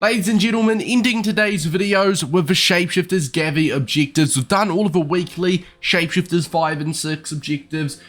Ladies and gentlemen, ending today's videos with the Shapeshifters Gavi objectives. We've done all of the weekly Shapeshifters 5 and 6 objectives.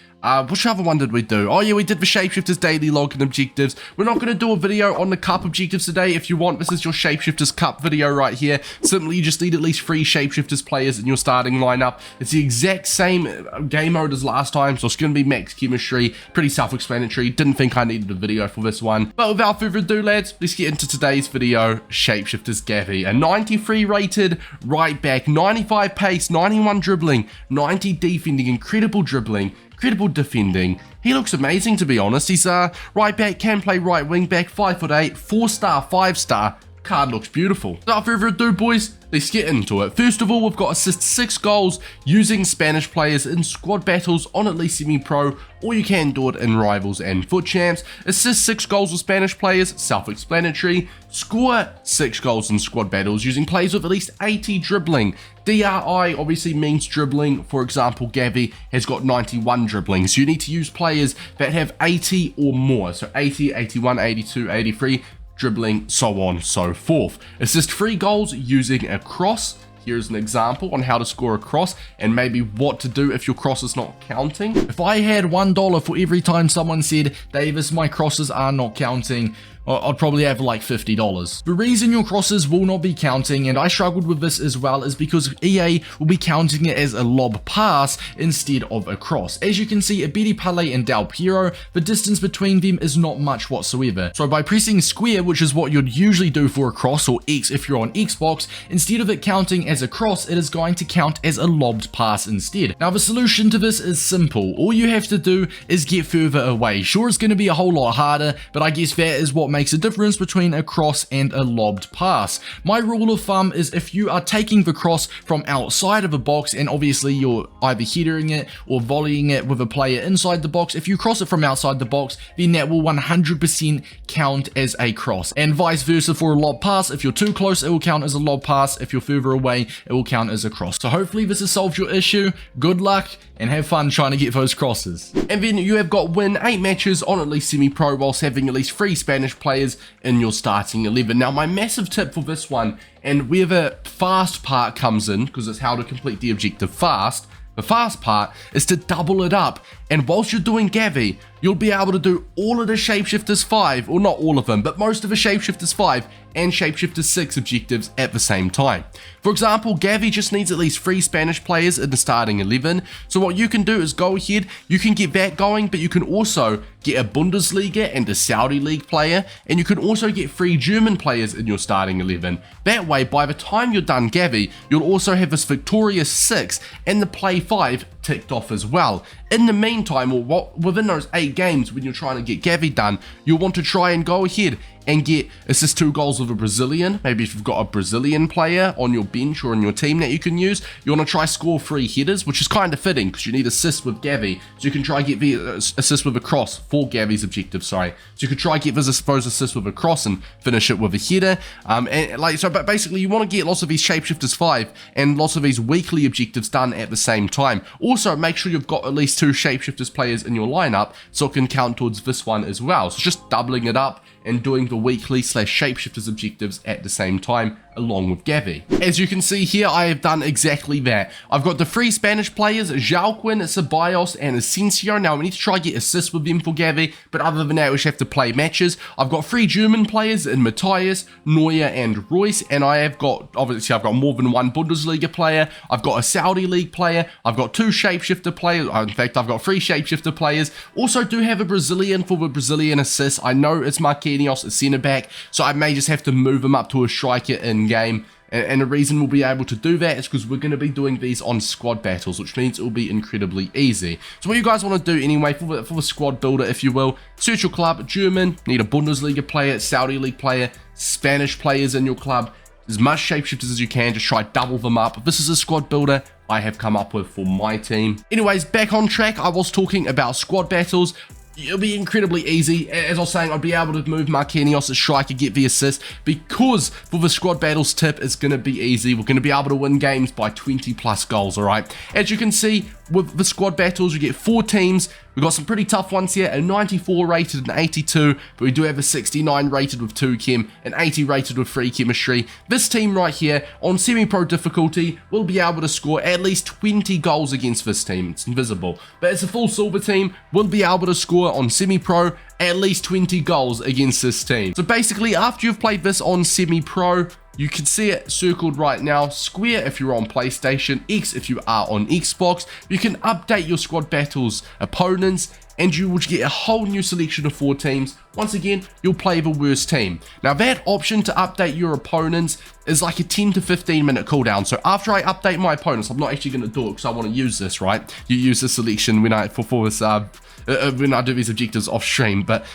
Which other one did we do? Oh yeah, we did the Shapeshifters daily login objectives. We're not going to do a video on the cup objectives today. If you want, this is your Shapeshifters cup video right here. Simply, you just need at least 3 Shapeshifters players in your starting lineup. It's the exact same game mode as last time, so it's going to be max chemistry. Pretty self-explanatory. Didn't think I needed a video for this one. But without further ado, lads, let's get into today's video. Shapeshifters Gavi, a 93 rated right back, 95 pace, 91 dribbling, 90 defending, incredible dribbling, incredible defending. He looks amazing, to be honest. He's right back, can play right wing back, 5'8", 4-star, 5-star. Card looks beautiful. Without further ado, boys, let's get into it. First of all, we've got assist 6 goals using Spanish players in squad battles on at least semi-pro, or you can do it in Rivals and FUT Champs. Assist 6 goals with Spanish players, self-explanatory. Score 6 goals in squad battles using players with at least 80 dribbling. DRI obviously means dribbling. For example, Gavi has got 91 dribbling, so you need to use players that have 80 or more. So 80, 81, 82, 83. dribbling, so on, so forth. Assist 3 goals using a cross. Here's an example on how to score a cross and maybe what to do if your cross is not counting. If I had $1 for every time someone said, Davis, my crosses are not counting, I'd probably have like $50. The reason your crosses will not be counting, and I struggled with this as well, is because EA will be counting it as a lob pass instead of a cross. As you can see, Abedi Pele and Del Piero, the distance between them is not much whatsoever. So by pressing square, which is what you'd usually do for a cross, or X if you're on Xbox, instead of it counting as a cross, it is going to count as a lobbed pass instead. Now the solution to this is simple. All you have to do is get further away. Sure, it's going to be a whole lot harder, but I guess that is what makes a difference between a cross and a lobbed pass. My rule of thumb is if you are taking the cross from outside of a box, and obviously you're either headering it or volleying it with a player inside the box, if you cross it from outside the box, then that will 100% count as a cross. And vice versa for a lob pass. If you're too close, it will count as a lob pass. If you're further away, it will count as a cross. So hopefully this has solved your issue. Good luck and have fun trying to get those crosses. And then you have got win 8 matches on at least semi-pro whilst having at least 3 Spanish players in your starting 11. Now my massive tip for this one, and where the fast part comes in, because it's how to complete the objective fast, the fast part is to double it up. And whilst you're doing Gavi, you'll be able to do all of the Shapeshifters 5, or not all of them, but most of the Shapeshifters 5 and Shapeshifters 6 objectives at the same time. For example, Gavi just needs at least 3 Spanish players in the starting 11. So what you can do is go ahead, you can get that going, but you can also get a Bundesliga and a Saudi League player, and you can also get 3 German players in your starting 11. That way, by the time you're done Gavi, you'll also have this victorious 6 and the play 5 ticked off as well. In the meantime, or within those 8 games when you're trying to get Gavi done, you'll want to try and go ahead and get assist 2 goals with a Brazilian. Maybe if you've got a Brazilian player on your bench or on your team that you can use, you want to try score 3 headers, which is kind of fitting because you need assist with Gavi. So you can try get the assist with a cross for Gavi's objective, sorry. So you could try get those assists with a cross and finish it with a header. But basically you want to get lots of these Shapeshifters 5 and lots of these weekly objectives done at the same time. Also, make sure you've got at least 2 Shapeshifters players in your lineup so it can count towards this one as well. So just doubling it up and doing the weekly / Shapeshifters objectives at the same time along with Gavi. As you can see here, I have done exactly that. I've got the 3 Spanish players, Jalquin, Ceballos, and Asensio. Now, we need to try to get assists with them for Gavi, but other than that, we just have to play matches. I've got 3 German players in Matthias, Neuer, and Royce, and I have got, obviously, I've got more than 1 Bundesliga player. I've got a Saudi League player. I've got 2 Shapeshifter players. In fact, I've got 3 Shapeshifter players. Also do have a Brazilian for the Brazilian assists. I know it's Marquinhos at centre back, so I may just have to move him up to a striker in game. And the reason we'll be able to do that is because we're going to be doing these on squad battles, which means it will be incredibly easy. So what you guys want to do anyway, for the squad builder, if you will, search your club, German, need a Bundesliga player, Saudi League player, Spanish players in your club, as much Shapeshifters as you can, just try double them up. This is a squad builder I have come up with for my team. Anyways, back on track, I was talking about squad battles. It'll be incredibly easy. As I was saying, I'd be able to move Marquinhos as striker, get the assist, because for the squad battles tip, it's going to be easy. We're going to be able to win games by 20 plus goals, alright? As you can see, with the squad battles, you get 4 teams We've got some pretty tough ones here, a 94 rated and 82, but we do have a 69 rated with 2 chem, and 80 rated with 3 chemistry. This team right here, on semi-pro difficulty, will be able to score at least 20 goals against this team. It's invisible. But as a full silver team, we'll be able to score on semi-pro at least 20 goals against this team. So basically, after you've played this on semi-pro, you can see it circled right now, square if you're on PlayStation, X if you are on Xbox. You can update your squad battles opponents, and you will get a whole new selection of 4 teams. Once again, you'll play the worst team. Now that option to update your opponents is like a 10 to 15 minute cooldown. So after I update my opponents, I'm not actually going to do it because I want to use this, right? You use this selection when I when I do these objectives off stream, but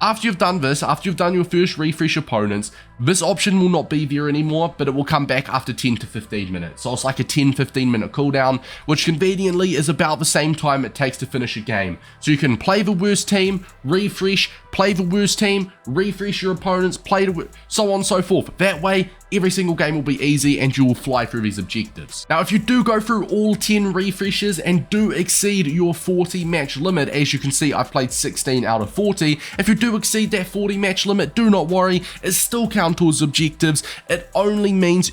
after you've done this, after you've done your first refresh opponents, this option will not be there anymore, but it will come back after 10 to 15 minutes. So it's like a 10-15 minute cooldown, which conveniently is about the same time it takes to finish a game. So you can play the worst team, refresh, play the worst team, refresh your opponents, play the so on and so forth. That way, every single game will be easy and you will fly through these objectives. Now, if you do go through all 10 refreshes and do exceed your 40 match limit, as you can see, I've played 16 out of 40. If you do exceed that 40 match limit, do not worry, it still counts towards objectives. It only means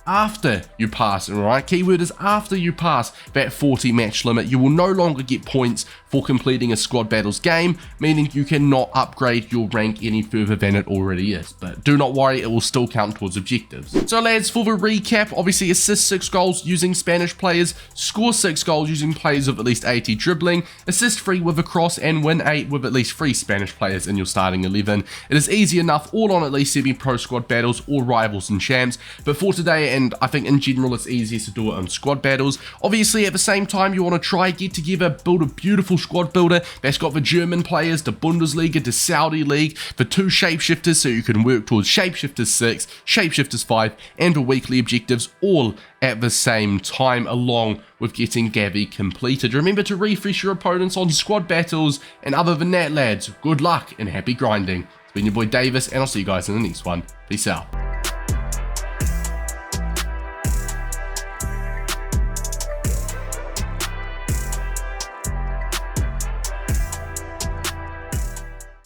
after you pass, alright? Keyword is after you pass that 40 match limit, you will no longer get points for completing a squad battles game, meaning you cannot upgrade your rank any further than it already is. But do not worry, it will still count towards objectives. So lads, for the recap, obviously assist 6 goals using Spanish players, score 6 goals using players of at least 80 dribbling, assist 3 with a cross, and win 8 with at least 3 Spanish players in your starting 11. It is easy enough, all on at least semi-pro squad battles or rivals and champs, but for today, and I think in general it's easiest to do it on squad battles. Obviously at the same time, you want to try get together, build a beautiful squad builder that's got the German players, the Bundesliga, the Saudi League, the 2 Shapeshifters, so you can work towards Shapeshifters 6, Shapeshifters 5, and the weekly objectives all at the same time, along with getting Gavi completed. Remember to refresh your opponents on squad battles, and other than that lads, good luck and happy grinding. It's been your boy Davis, and I'll see you guys in the next one. Peace out.